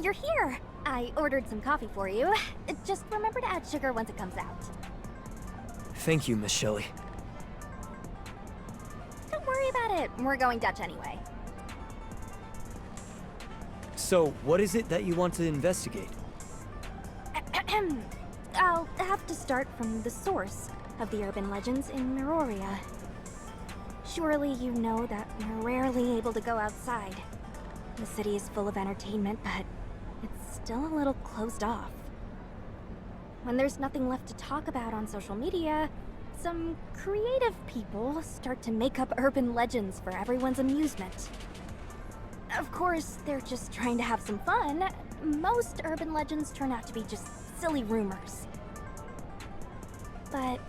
you're here! I ordered some coffee for you. Just remember to add sugar once it comes out. Thank you, Miss Shelley. Don't worry about it. We're going Dutch anyway. So, what is it that you want to investigate? I'll have to start from the source of the urban legends in Meroria. Surely you know that we're rarely able to go outside. The city is full of entertainment, but it's still a little closed off. When there's nothing left to talk about on social media, some creative people start to make up urban legends for everyone's amusement. Of course, they're just trying to have some fun. Most urban legends turn out to be just silly rumors. But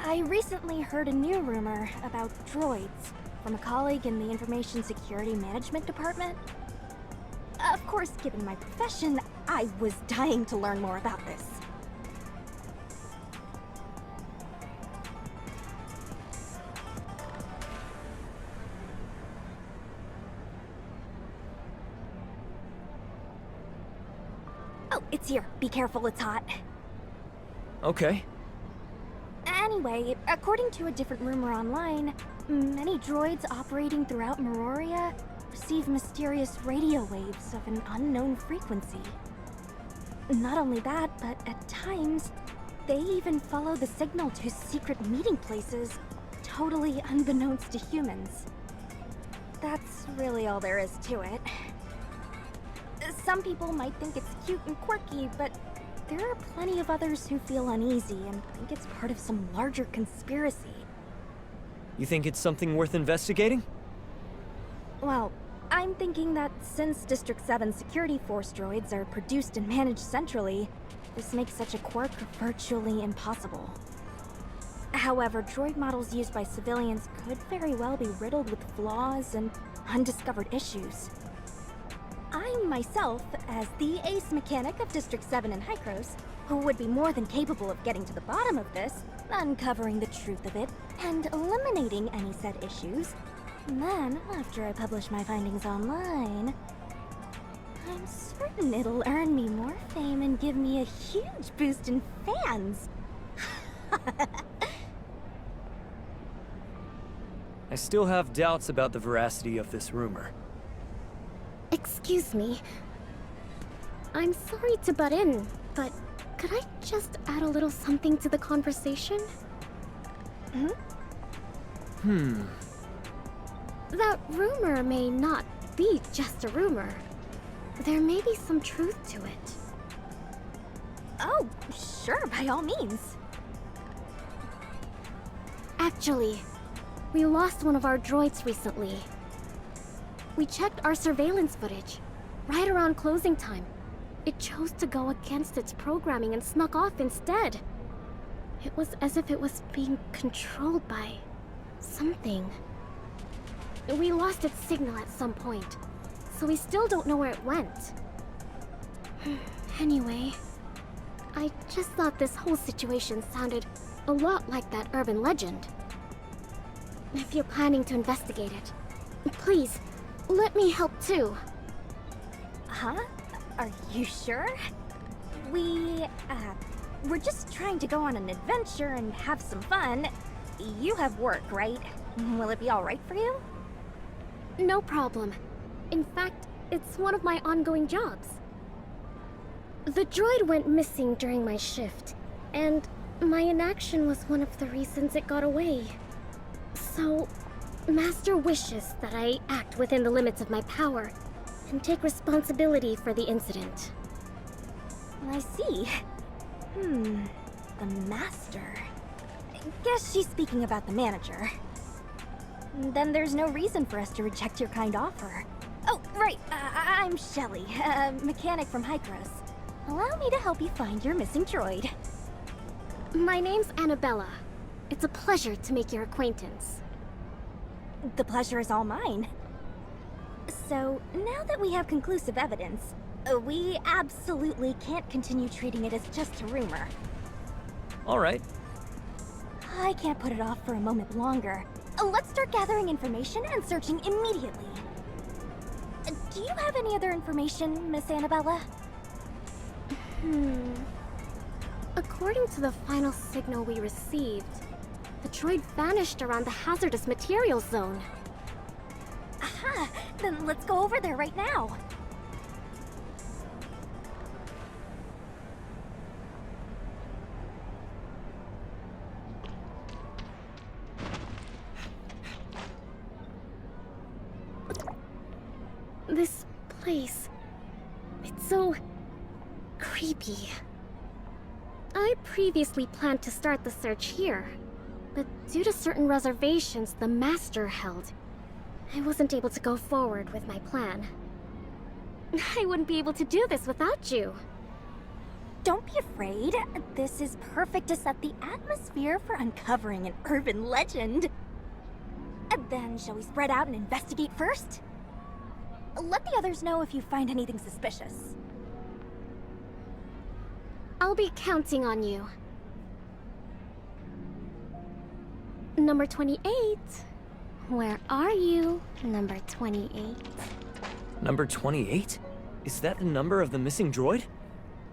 I recently heard a new rumor about droids from a colleague in the Information Security Management Department. Of course, given my profession, I was dying to learn more about this. Oh, it's here. Be careful, it's hot. Okay. Anyway, according to a different rumor online, many droids operating throughout Meroria receive mysterious radio waves of an unknown frequency. Not only that, but at times, they even follow the signal to secret meeting places, totally unbeknownst to humans. That's really all there is to it. Some people might think it's cute and quirky, but there are plenty of others who feel uneasy and think it's part of some larger conspiracy. You think it's something worth investigating? Well, I'm thinking that since District 7 security force droids are produced and managed centrally, this makes such a quirk virtually impossible. However, droid models used by civilians could very well be riddled with flaws and undiscovered issues. I myself, as the ace mechanic of District 7 in Hykros, who would be more than capable of getting to the bottom of this, uncovering the truth of it, and eliminating any said issues. And then, after I publish my findings online, I'm certain it'll earn me more fame and give me a huge boost in fans. I still have doubts about the veracity of this rumor. Excuse me. I'm sorry to butt in, but could I just add a little something to the conversation? That rumor may not be just a rumor. There may be some truth to it. Oh, sure, by all means. Actually, we lost one of our droids recently. We checked our surveillance footage. Right around closing time, it chose to go against its programming and snuck off instead. It was as if it was being controlled by something. We lost its signal at some point, so we still don't know where it went. Anyway, I just thought this whole situation sounded a lot like that urban legend. If you're planning to investigate it, please, let me help too. Huh? Are you sure? We're just trying to go on an adventure and have some fun. You have work, right? Will it be alright for you? No problem. In fact, it's one of my ongoing jobs. The droid went missing during my shift, and my inaction was one of the reasons it got away. So, Master wishes that I act within the limits of my power and take responsibility for the incident. I see. The Master. Guess she's speaking about the manager. Then there's no reason for us to reject your kind offer. Oh, right. I'm Shelley, a mechanic from Hykros. Allow me to help you find your missing droid. My name's Annabella. It's a pleasure to make your acquaintance. The pleasure is all mine. So, now that we have conclusive evidence, we absolutely can't continue treating it as just a rumor. Alright. I can't put it off for a moment longer. Let's start gathering information and searching immediately. Do you have any other information, Miss Annabella? According to the final signal we received, the droid vanished around the hazardous materials zone. Aha! Then let's go over there right now. This place... it's so... creepy. I previously planned to start the search here, but due to certain reservations the Master held, I wasn't able to go forward with my plan. I wouldn't be able to do this without you. Don't be afraid. This is perfect to set the atmosphere for uncovering an urban legend. And then, shall we spread out and investigate first? Let the others know if you find anything suspicious. I'll be counting on you. Number 28. Where are you, number 28? Number 28? Is that the number of the missing droid?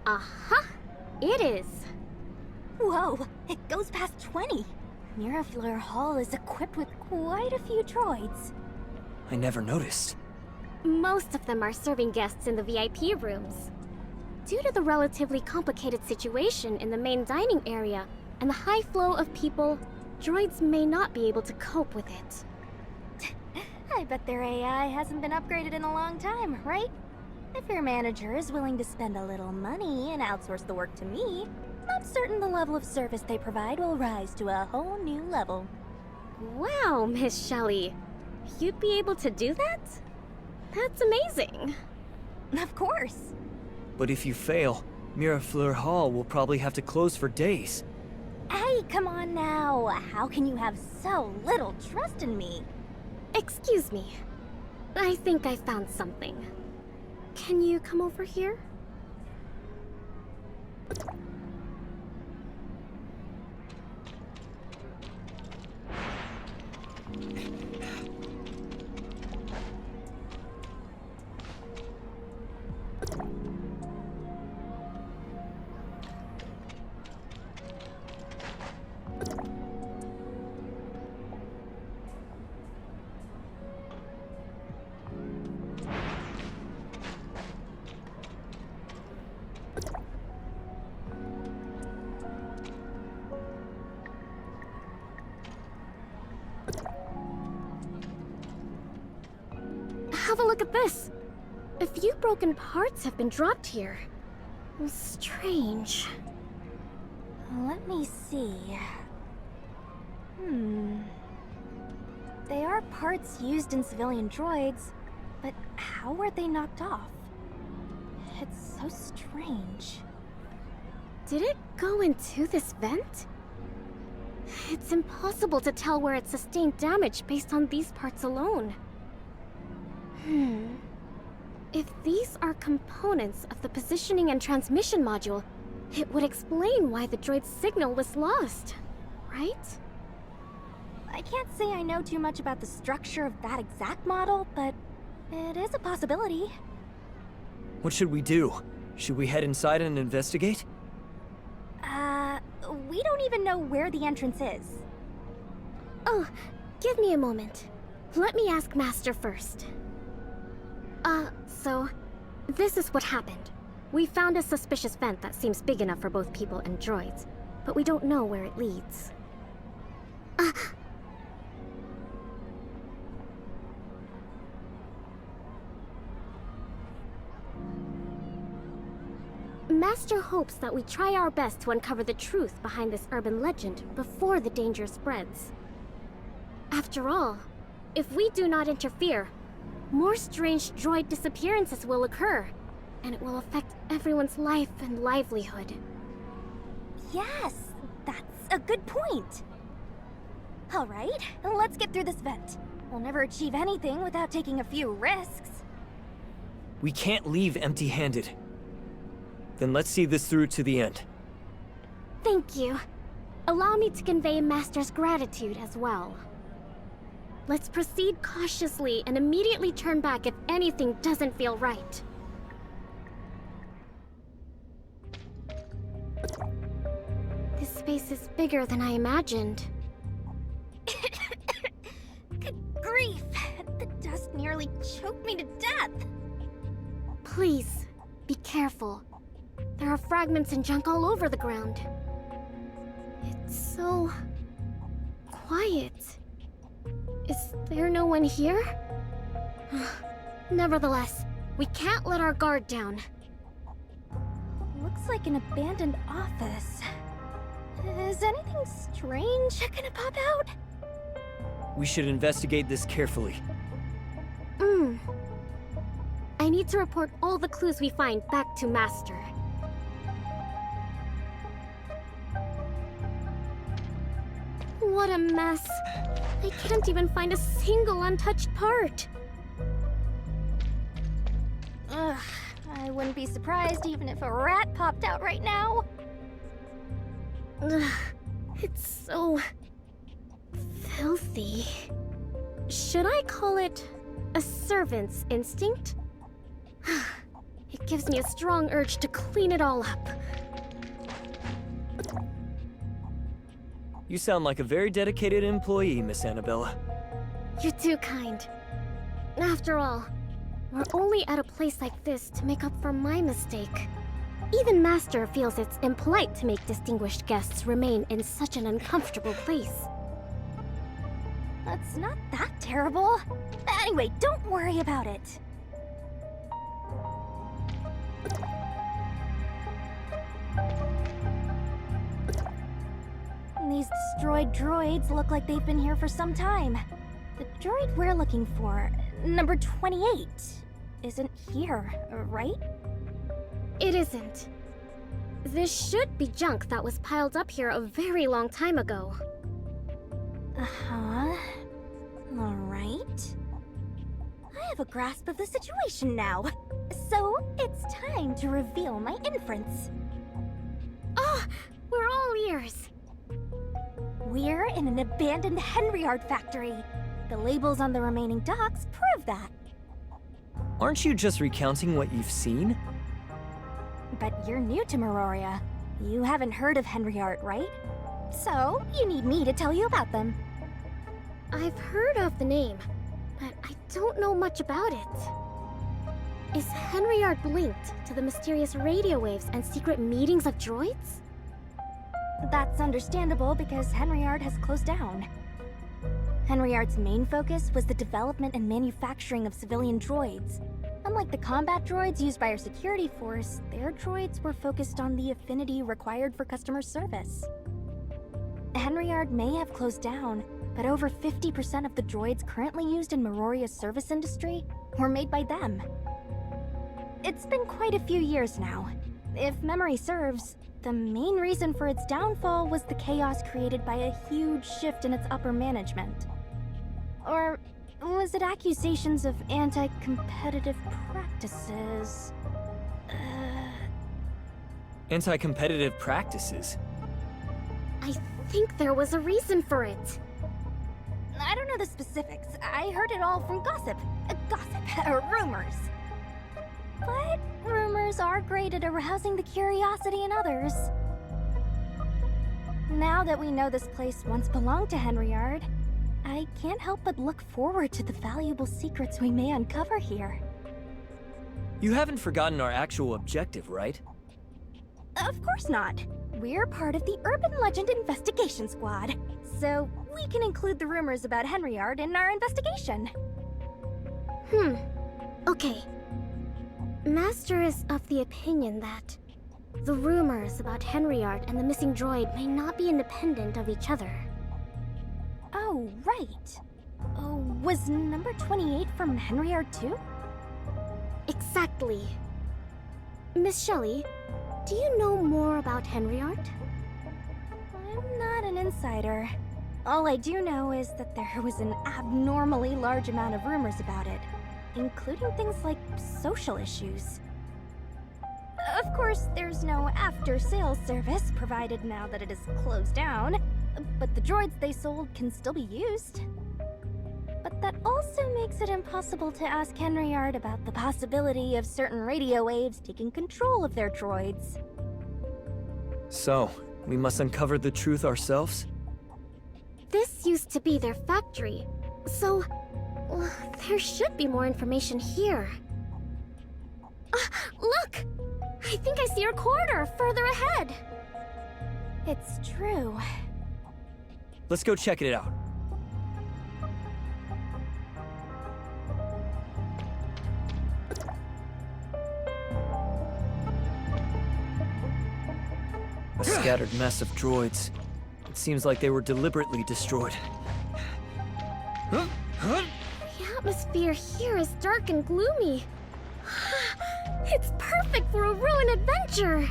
Aha! It is. Whoa, it goes past 20. Mirafleur Hall is equipped with quite a few droids. I never noticed. Most of them are serving guests in the VIP rooms. Due to the relatively complicated situation in the main dining area and the high flow of people, droids may not be able to cope with it. I bet their AI hasn't been upgraded in a long time, right? If your manager is willing to spend a little money and outsource the work to me, I'm certain the level of service they provide will rise to a whole new level. Wow, Miss Shelley. You'd be able to do that? That's amazing. Of course. But if you fail, Mirafleur Hall will probably have to close for days. Hey, come on now. How can you have so little trust in me? Excuse me. I think I found something. Can you come over here? Have a look at this. A few broken parts have been dropped here. Strange. Let me see. They are parts used in civilian droids, but how were they knocked off? It's so strange. Did it go into this vent? It's impossible to tell where it sustained damage based on these parts alone. If these are components of the positioning and transmission module, it would explain why the droid's signal was lost, right? I can't say I know too much about the structure of that exact model, but it is a possibility. What should we do? Should we head inside and investigate? We don't even know where the entrance is. Oh, give me a moment. Let me ask Master first. So, this is what happened. We found a suspicious vent that seems big enough for both people and droids, but we don't know where it leads. Master hopes that we try our best to uncover the truth behind this urban legend before the danger spreads. After all, if we do not interfere, more strange droid disappearances will occur, and it will affect everyone's life and livelihood. Yes, that's a good point. All right, let's get through this vent. We'll never achieve anything without taking a few risks. We can't leave empty-handed. Then let's see this through to the end. Thank you. Allow me to convey Master's gratitude as well. Let's proceed cautiously and immediately turn back if anything doesn't feel right. This space is bigger than I imagined. Good grief! The dust nearly choked me to death! Please, be careful. There are fragments and junk all over the ground. It's so... quiet. Is there no one here? Nevertheless, we can't let our guard down. Looks like an abandoned office. Is anything strange gonna pop out? We should investigate this carefully. I need to report all the clues we find back to Master. What a mess. I can't even find a single untouched part. Ugh, I wouldn't be surprised even if a rat popped out right now. Ugh, it's so... filthy. Should I call it a servant's instinct? It gives me a strong urge to clean it all up. You sound like a very dedicated employee, Miss Annabella. You're too kind. After all, we're only at a place like this to make up for my mistake. Even Master feels it's impolite to make distinguished guests remain in such an uncomfortable place. That's not that terrible. Anyway, don't worry about it. These destroyed droids look like they've been here for some time. The droid we're looking for, number 28, isn't here, right? It isn't. This should be junk that was piled up here a very long time ago. Uh-huh. Alright. I have a grasp of the situation now. So, it's time to reveal my inference. Oh, we're all ears. We're in an abandoned Henryard factory. The labels on the remaining docks prove that. Aren't you just recounting what you've seen? But you're new to Meroria. You haven't heard of Henryard, right? So, you need me to tell you about them. I've heard of the name, but I don't know much about it. Is Henryard linked to the mysterious radio waves and secret meetings of droids? That's understandable because Henryard has closed down. Henryard's main focus was the development and manufacturing of civilian droids. Unlike the combat droids used by our security force, their droids were focused on the affinity required for customer service. Henryard may have closed down, but over 50% of the droids currently used in Meroria's service industry were made by them. It's been quite a few years now. If memory serves, the main reason for its downfall was the chaos created by a huge shift in its upper management. Or was it accusations of anti-competitive practices? Anti-competitive practices? I think there was a reason for it. I don't know the specifics. I heard it all from gossip. Rumors. But rumors are great at arousing the curiosity in others. Now that we know this place once belonged to Henryard, I can't help but look forward to the valuable secrets we may uncover here. You haven't forgotten our actual objective, right? Of course not. We're part of the Urban Legend Investigation Squad, so we can include the rumors about Henryard in our investigation. Okay. Master is of the opinion that the rumors about Henryard and the missing droid may not be independent of each other. Oh, right. Oh, was number 28 from Henryard too? Exactly. Miss Shelley, do you know more about Henryard? I'm not an insider. All I do know is that there was an abnormally large amount of rumors about it, including things like social issues. Of course, there's no after-sales service provided now that it is closed down, but the droids they sold can still be used. But that also makes it impossible to ask Henriard about the possibility of certain radio waves taking control of their droids. So, we must uncover the truth ourselves? This used to be their factory, so there should be more information here. Look! I think I see our corridor further ahead. It's true. Let's go check it out. A scattered mess of droids. It seems like they were deliberately destroyed. The atmosphere here is dark and gloomy. It's perfect for a ruin adventure!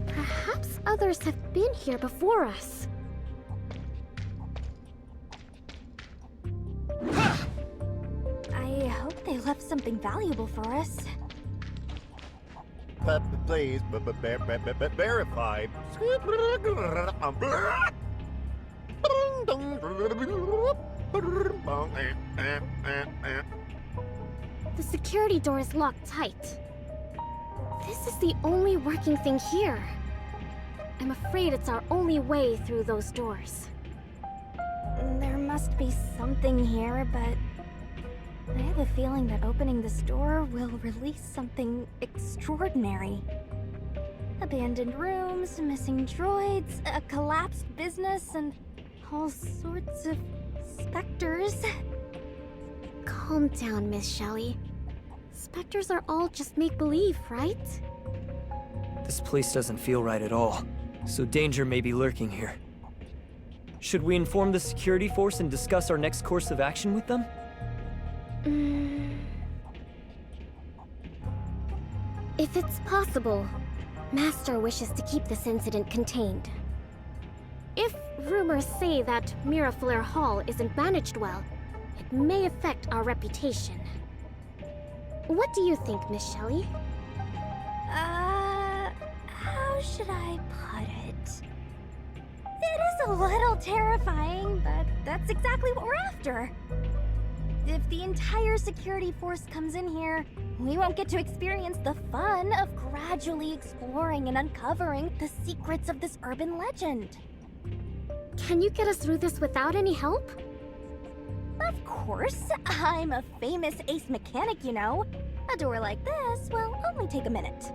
Perhaps others have been here before us. I hope they left something valuable for us. Please, verify. The security door is locked tight. This is the only working thing here. I'm afraid it's our only way through those doors. There must be something here, but I have a feeling that opening this door will release something extraordinary. Abandoned rooms, missing droids, a collapsed business, and all sorts of specters. Calm down, Miss Shelley. Specters are all just make-believe, right? This place doesn't feel right at all, so danger may be lurking here. Should we inform the security force and discuss our next course of action with them? If it's possible, Master wishes to keep this incident contained. If rumors say that Mirafleur Hall isn't managed well, it may affect our reputation. What do you think, Miss Shelley? How should I put it? It is a little terrifying, but that's exactly what we're after. If the entire security force comes in here, we won't get to experience the fun of gradually exploring and uncovering the secrets of this urban legend. Can you get us through this without any help? Of course, I'm a famous ace mechanic, you know. A door like this will only take a minute.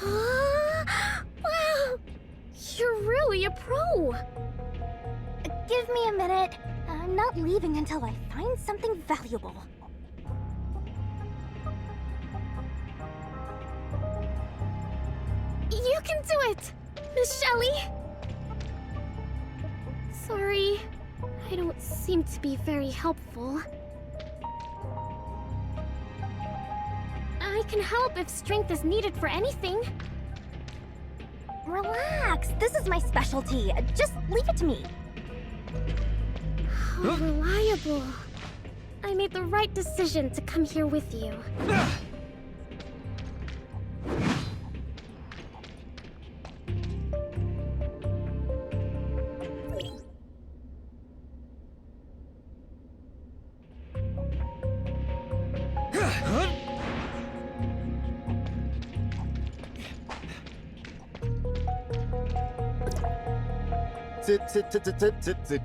Wow! You're really a pro! Give me a minute. I'm not leaving until I find something valuable. You can do it! Miss Shelley! Sorry, I don't seem to be very helpful. I can help if strength is needed for anything. Relax, this is my specialty. Just leave it to me. How reliable. I made the right decision to come here with you.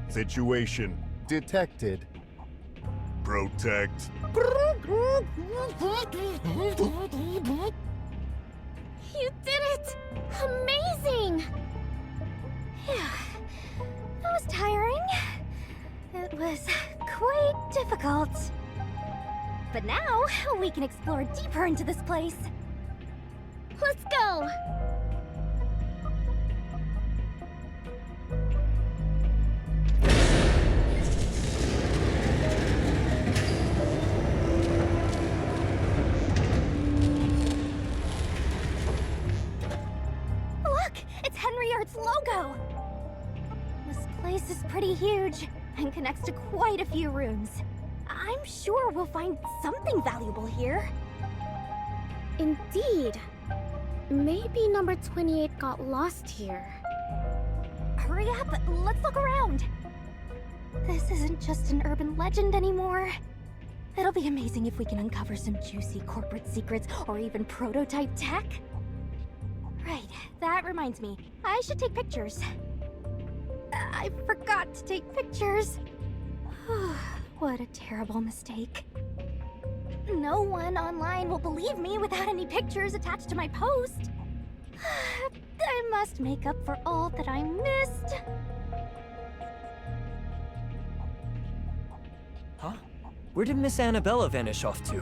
Situation detected. Protect. You did it! Amazing! That was tiring. It was quite difficult. But now, we can explore deeper into this place. Let's go! Henriard's logo! This place is pretty huge and connects to quite a few rooms. I'm sure we'll find something valuable here. Indeed. Maybe number 28 got lost here. Hurry up, let's look around. This isn't just an urban legend anymore. It'll be amazing if we can uncover some juicy corporate secrets or even prototype tech. Right, that reminds me. I should take pictures. I forgot to take pictures. What a terrible mistake. No one online will believe me without any pictures attached to my post. I must make up for all that I missed. Huh? Where did Miss Annabella vanish off to?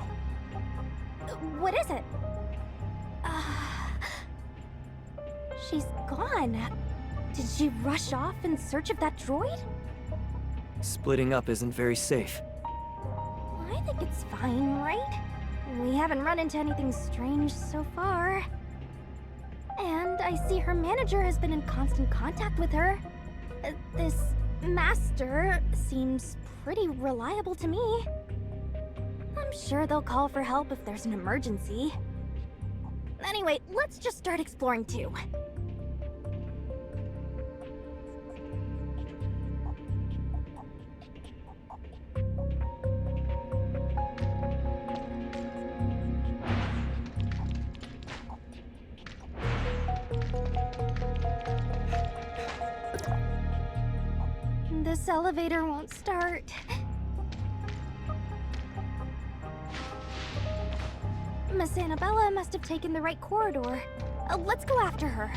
What is it? She's gone. Did she rush off in search of that droid? Splitting up isn't very safe. I think it's fine, right? We haven't run into anything strange so far. And I see her manager has been in constant contact with her. This master seems pretty reliable to me. I'm sure they'll call for help if there's an emergency. Anyway, let's just start exploring too. This elevator won't start. Miss Annabella must have taken the right corridor. Let's go after her.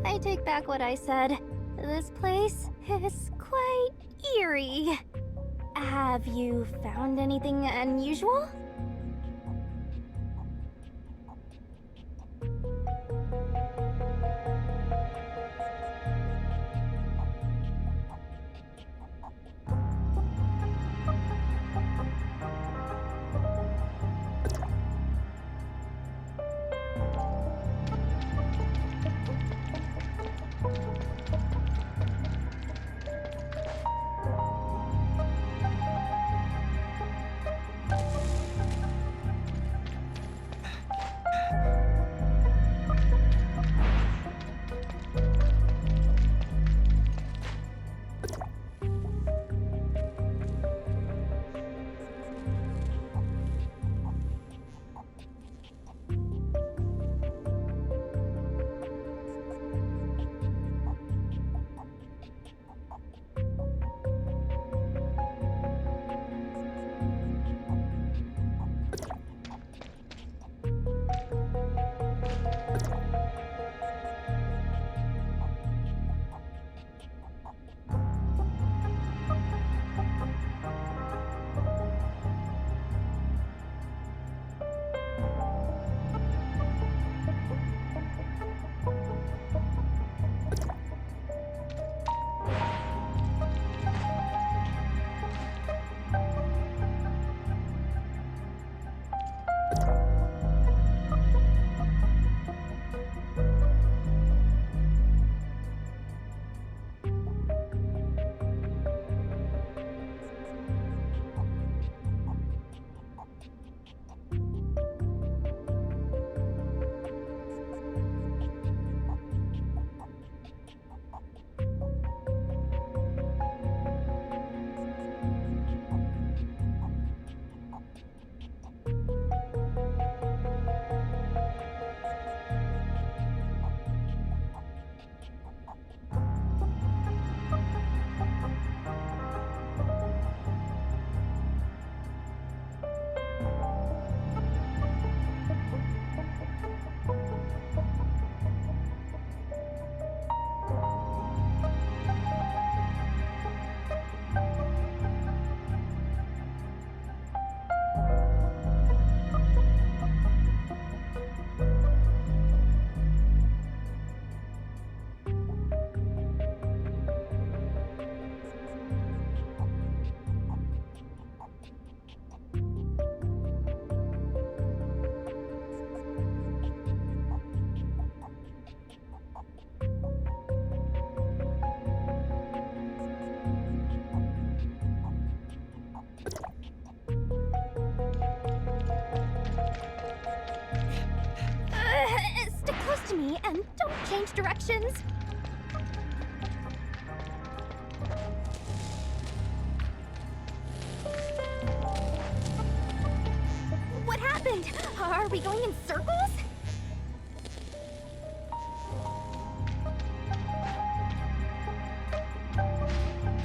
I take back what I said. This place is quite eerie. Have you found anything unusual? change directions? What happened? Are we going in circles?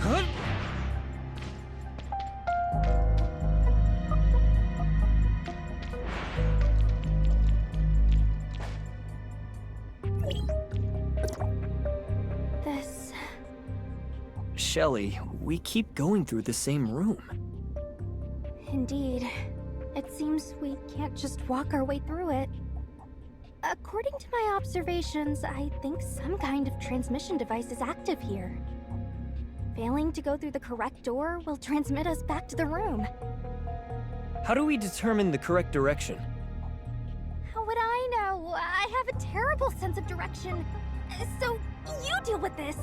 Huh? This... Shelly, we keep going through the same room. Indeed. It seems we can't just walk our way through it. According to my observations, I think some kind of transmission device is active here. Failing to go through the correct door will transmit us back to the room. How do we determine the correct direction? How would I know? I have a terrible sense of direction. So, you deal with this.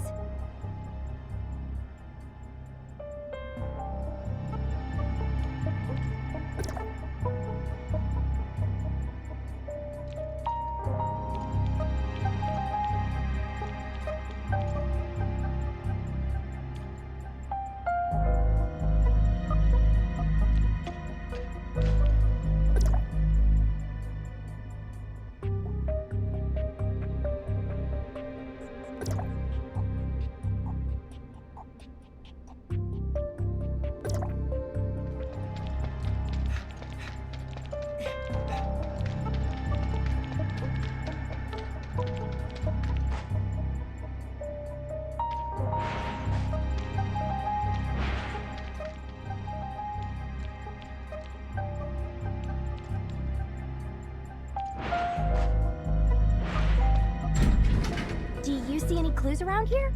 Do you see any clues around here?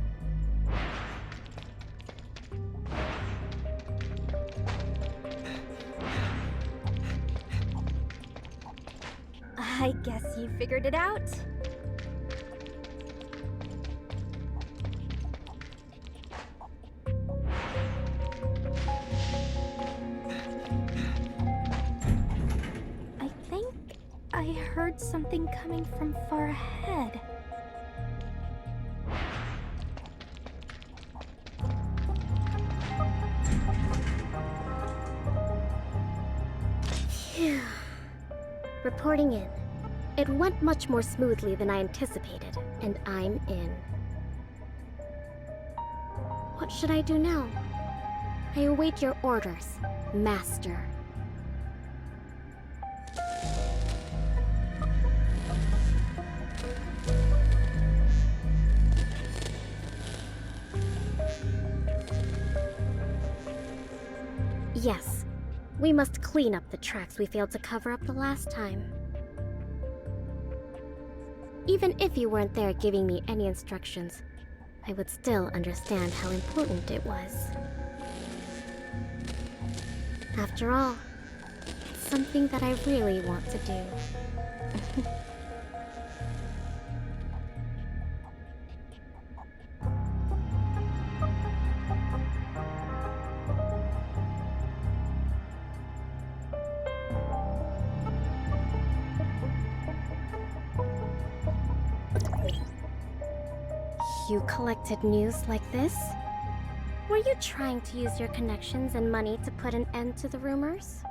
I guess you figured it out. I think I heard something coming from far ahead. Phew. Reporting in. It went much more smoothly than I anticipated, and I'm in. What should I do now? I await your orders, Master. Yes, we must clean up the tracks we failed to cover up the last time. Even if you weren't there giving me any instructions, I would still understand how important it was. After all, it's something that I really want to do. You collected news like this? Were you trying to use your connections and money to put an end to the rumors?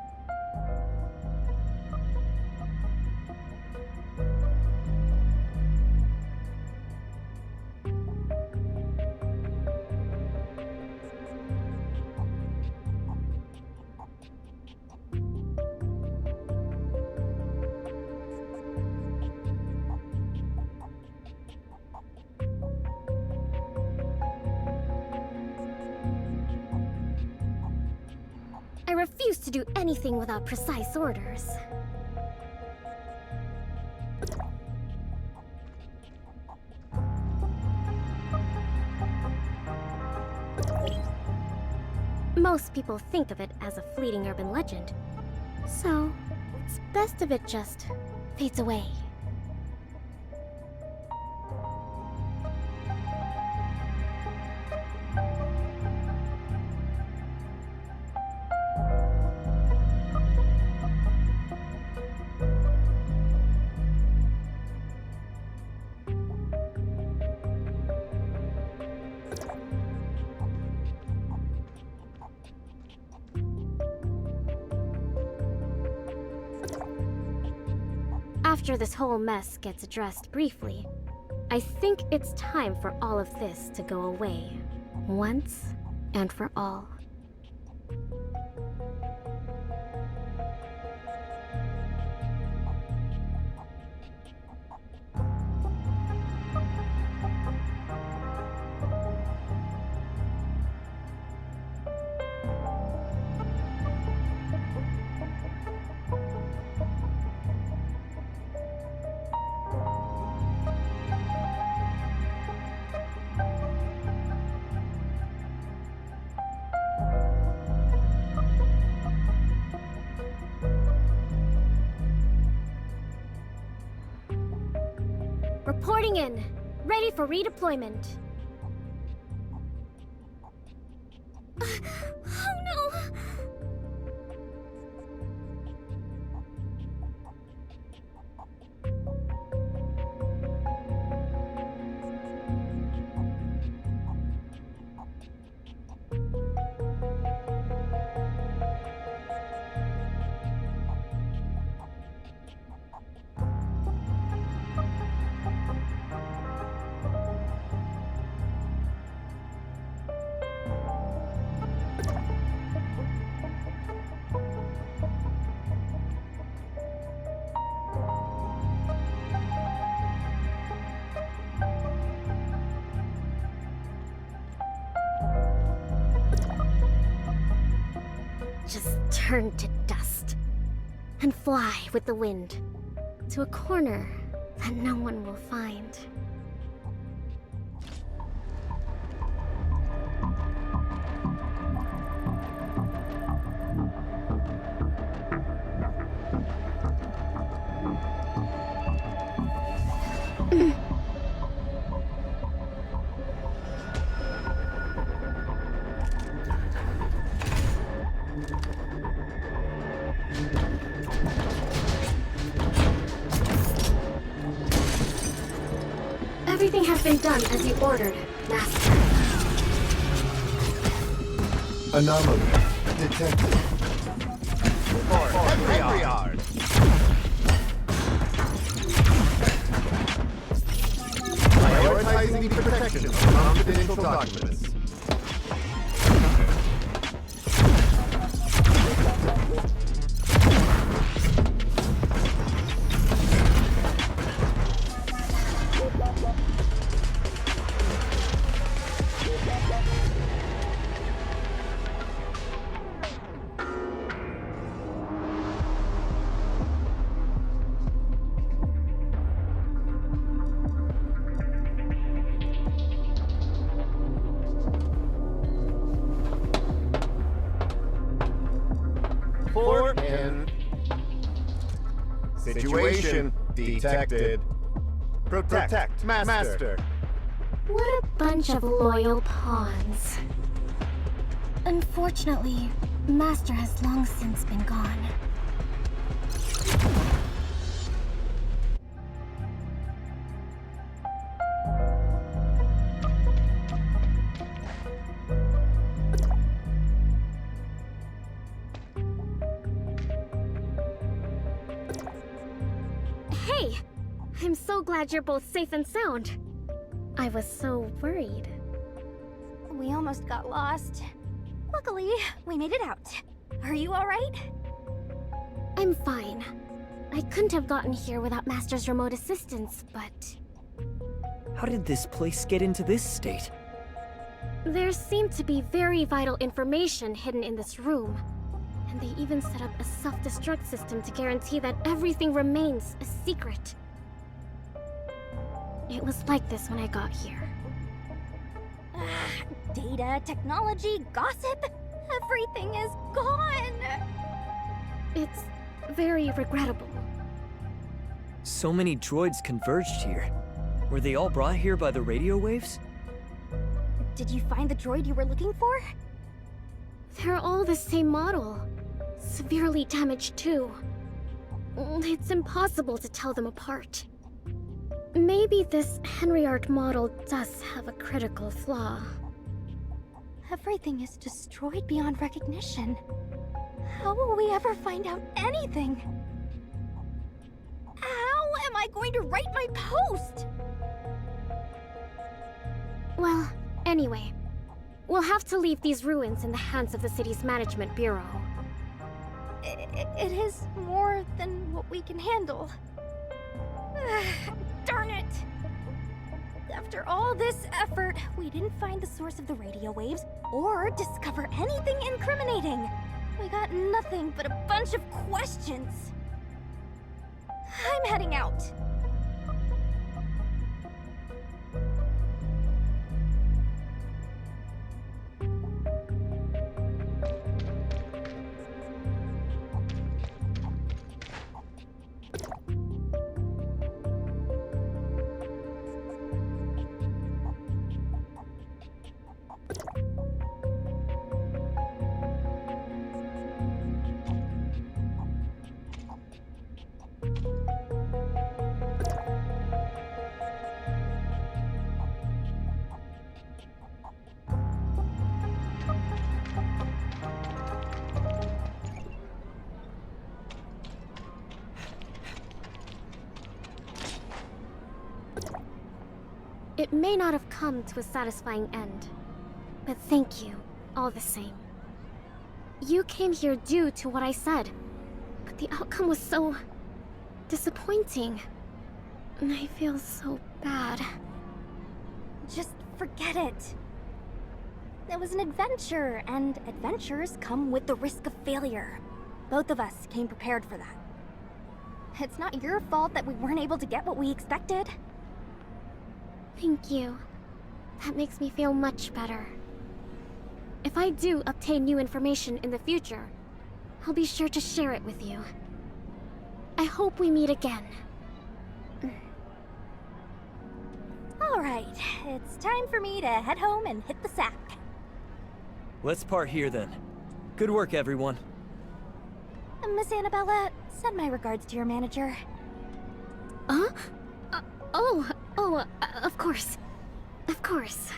I refuse to do anything without precise orders. Most people think of it as a fleeting urban legend, so it's best if it just fades away. after this whole mess gets addressed briefly, I think it's time for all of this to go away. Once and for all. Reporting in. Ready for redeployment. Oh no! Just turn to dust and fly with the wind to a corner that no one will find. Everything has been done as you ordered, Master. Anomaly detected. Henry Yard. Prioritizing the protection of confidential documents. Situation detected. Protect, Master. What a bunch of loyal pawns. Unfortunately, Master has long since been gone. Hey! I'm so glad you're both safe and sound. I was so worried. We almost got lost. Luckily, we made it out. Are you alright? I'm fine. I couldn't have gotten here without Master's remote assistance, but... How did this place get into this state? there seemed to be very vital information hidden in this room. And they even set up a self-destruct system to guarantee that everything remains a secret. It was like this when I got here. Data, technology, gossip, everything is gone! It's very regrettable. So many droids converged here. Were they all brought here by the radio waves? Did you find the droid you were looking for? They're all the same model. Severely damaged too. It's impossible to tell them apart. Maybe this Henriard model does have a critical flaw. Everything is destroyed beyond recognition. How will we ever find out anything? How I going to write my post? Well, anyway, we'll have to leave these ruins in the hands of the city's management bureau. It is more than what we can handle. Darn it! After all this effort, we didn't find the source of the radio waves or discover anything incriminating. We got nothing but a bunch of questions. I'm heading out. It may not have come to a satisfying end, but thank you, all the same. You came here due to what I said, but the outcome was so disappointing. And I feel so bad. Just forget it. It was an adventure, and adventures come with the risk of failure. Both of us came prepared for that. It's not your fault that we weren't able to get what we expected. Thank you. That makes me feel much better. If I do obtain new information in the future, I'll be sure to share it with you. I hope we meet again. Alright, it's time for me to head home and hit the sack. Let's part here then. Good work, everyone. Miss Annabella, send my regards to your manager. Huh? Of course. Of course.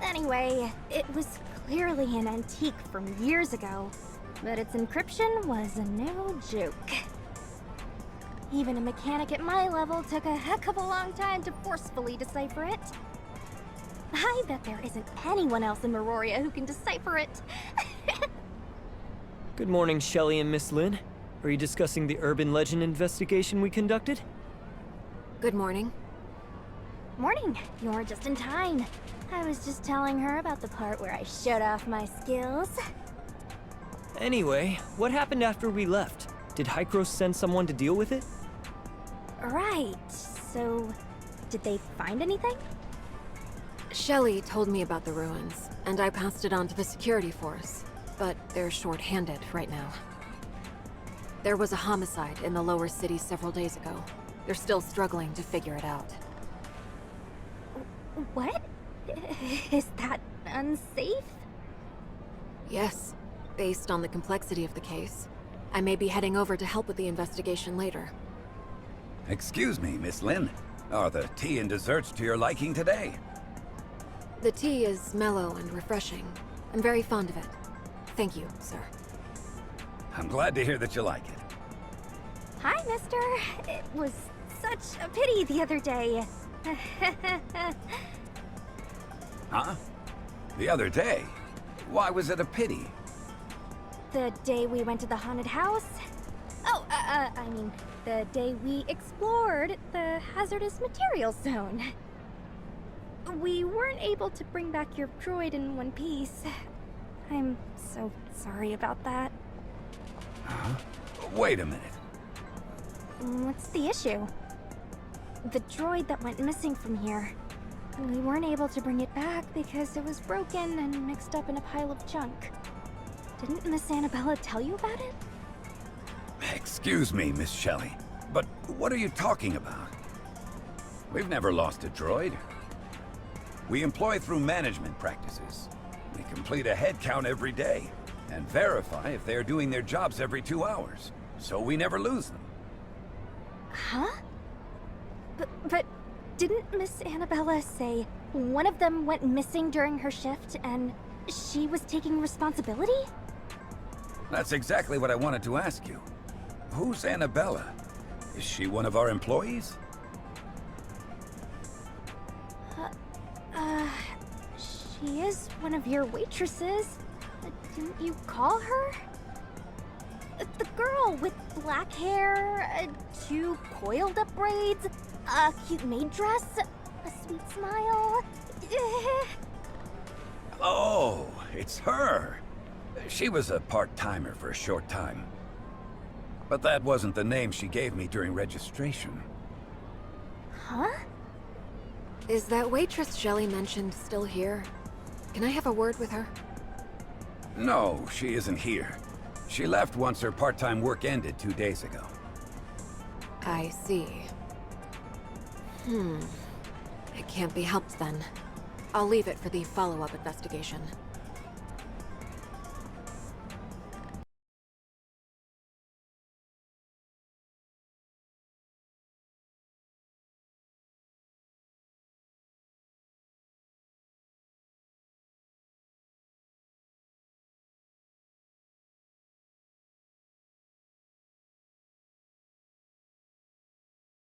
Anyway, it was clearly an antique from years ago, but its encryption was no joke. Even a mechanic at my level took a heck of a long time to forcefully decipher it. I bet there isn't anyone else in Meroria who can decipher it. Good morning, Shelley and Miss Lynn. Are you discussing the urban legend investigation we conducted? Good morning. Morning. You're just in time. I was just telling her about the part where I showed off my skills. Anyway, what happened after we left? Did Hykros send someone to deal with it? Right. So, did they find anything? Shelley told me about the ruins, and I passed it on to the security force, but they're short-handed right now. There was a homicide in the lower city several days ago. They're still struggling to figure it out. What? Is that unsafe? Yes, based on the complexity of the case. I may be heading over to help with the investigation later. Excuse me, Miss Lynn. Are the tea and desserts to your liking today? The tea is mellow and refreshing. I'm very fond of it. Thank you, sir. I'm glad to hear that you like it. Hi, mister. It was such a pity the other day. Huh? The other day? Why was it a pity? The day we went to the haunted house? Oh, I mean, the day we explored the hazardous materials zone. We weren't able to bring back your droid in one piece. I'm so sorry about that. Huh? Wait a minute. What's the issue? The droid that went missing from here. We weren't able to bring it back because it was broken and mixed up in a pile of junk. Didn't Miss Annabella tell you about it? Excuse me, Miss Shelley, but what are you talking about? We've never lost a droid. We employ through management practices. We complete a head count every day and verify if they're doing their jobs every 2 hours, so we never lose them. Huh? But didn't Miss Annabella say one of them went missing during her shift, and she was taking responsibility? That's exactly what I wanted to ask you. Who's Annabella? Is she one of our employees? She is one of your waitresses. Didn't you call her? The girl with black hair, 2 coiled up braids, a cute maid dress, a sweet smile. Oh, it's her. She was a part-timer for a short time. But that wasn't the name she gave me during registration. Huh? Is that waitress Shelley mentioned still here? Can I have a word with her? No, she isn't here. She left once her part-time work ended 2 days ago. I see. It can't be helped then. I'll leave it for the follow-up investigation.